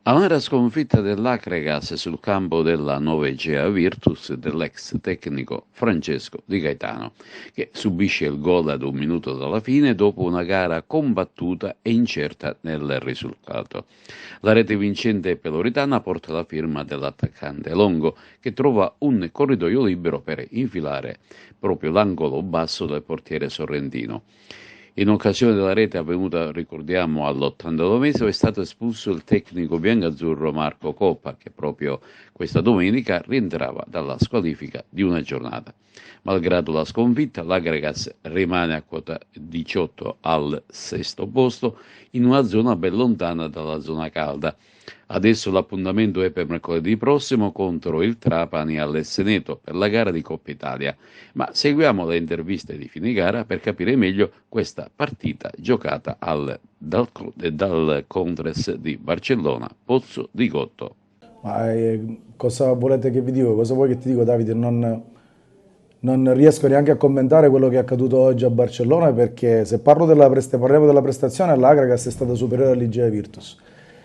Amara sconfitta dell'Acregas sul campo della 9 Virtus dell'ex tecnico Francesco Di Gaetano, che subisce il gol ad un minuto dalla fine dopo una gara combattuta e incerta nel risultato. La rete vincente peloritana porta la firma dell'attaccante Longo, che trova un corridoio libero per infilare proprio l'angolo basso del portiere sorrentino. In occasione della rete avvenuta, ricordiamo, all'89esimo è stato espulso il tecnico biancazzurro Marco Coppa, che proprio questa domenica rientrava dalla squalifica di una giornata. Malgrado la sconfitta, l'Agregas rimane a quota 18 al sesto posto, in una zona ben lontana dalla zona calda. Adesso l'appuntamento è per mercoledì prossimo contro il Trapani all'Esseneto per la gara di Coppa Italia, ma seguiamo le interviste di fine gara per capire meglio questa partita giocata dal Contres di Barcellona, Pozzo di Gotto. Ma cosa volete che vi dico? Cosa vuoi che ti dico, Davide? Non riesco neanche a commentare quello che è accaduto oggi a Barcellona, perché se parliamo della prestazione, l'Agragas è stata superiore all'Igea Virtus.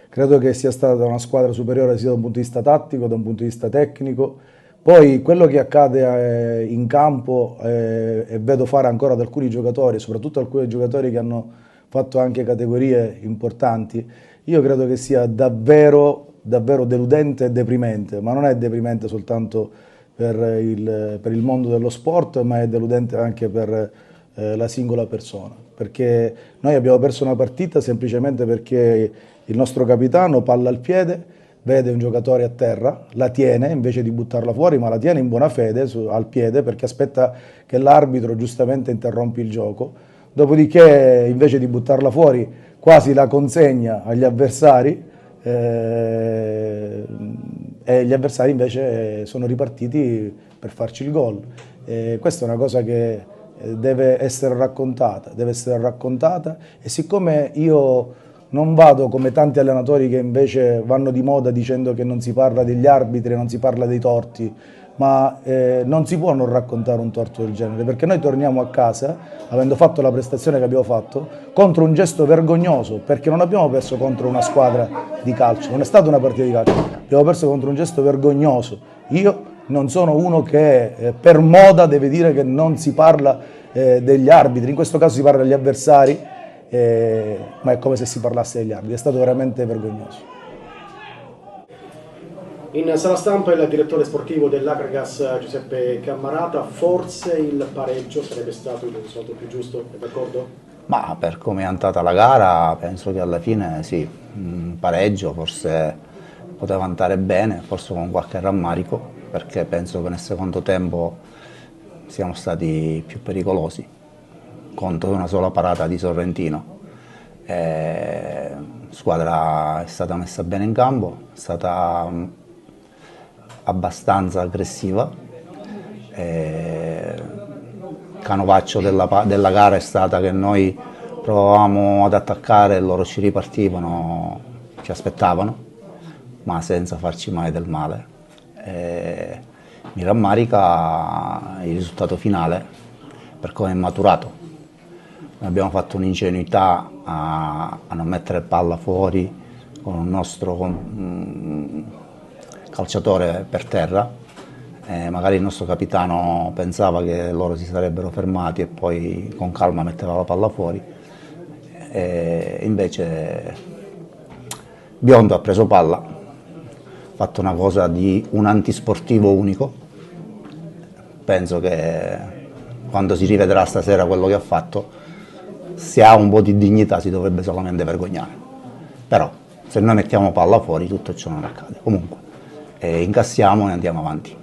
Credo che sia stata una squadra superiore sia da un punto di vista tattico, da un punto di vista tecnico. Poi quello che accade in campo e vedo fare ancora ad alcuni giocatori, soprattutto alcuni giocatori che hanno fatto anche categorie importanti, io credo che sia davvero, davvero deludente e deprimente, ma non è deprimente soltanto per il mondo dello sport, ma è deludente anche per la singola persona, perché noi abbiamo perso una partita semplicemente perché il nostro capitano, palla al piede, vede un giocatore a terra, la tiene invece di buttarla fuori, ma la tiene in buona fede al piede perché aspetta che l'arbitro giustamente interrompi il gioco, dopodiché invece di buttarla fuori quasi la consegna agli avversari e gli avversari invece sono ripartiti per farci il gol. Questa è una cosa che deve essere raccontata e siccome io non vado come tanti allenatori che invece vanno di moda dicendo che non si parla degli arbitri, non si parla dei torti, ma non si può non raccontare un torto del genere, perché noi torniamo a casa, avendo fatto la prestazione che abbiamo fatto, contro un gesto vergognoso, perché non abbiamo perso contro una squadra di calcio, non è stata una partita di calcio, abbiamo perso contro un gesto vergognoso. Io non sono uno che per moda deve dire che non si parla degli arbitri, in questo caso si parla degli avversari, ma è come se si parlasse degli arbitri, è stato veramente vergognoso. In sala stampa il direttore sportivo dell'Agregas Giuseppe Cammarata, forse il pareggio sarebbe stato il risultato più giusto, è d'accordo? Ma per come è andata la gara penso che alla fine sì, un pareggio forse poteva andare bene, forse con qualche rammarico, perché penso che nel secondo tempo siamo stati più pericolosi contro una sola parata di Sorrentino. La squadra è stata messa bene in campo, è stata abbastanza aggressiva. Canovaccio della gara è stata che noi provavamo ad attaccare e loro ci ripartivano, ci aspettavano, ma senza farci mai del male. Mi rammarica il risultato finale per come è maturato. Noi abbiamo fatto un'ingenuità a non mettere palla fuori con un nostro calciatore per terra. Magari il nostro capitano pensava che loro si sarebbero fermati e poi con calma metteva la palla fuori. Invece Biondo ha preso palla, ha fatto una cosa di un antisportivo unico. Penso che quando si rivedrà stasera quello che ha fatto, se ha un po' di dignità si dovrebbe solamente vergognare. Però se noi mettiamo palla fuori tutto ciò non accade. Comunque incassiamo e andiamo avanti.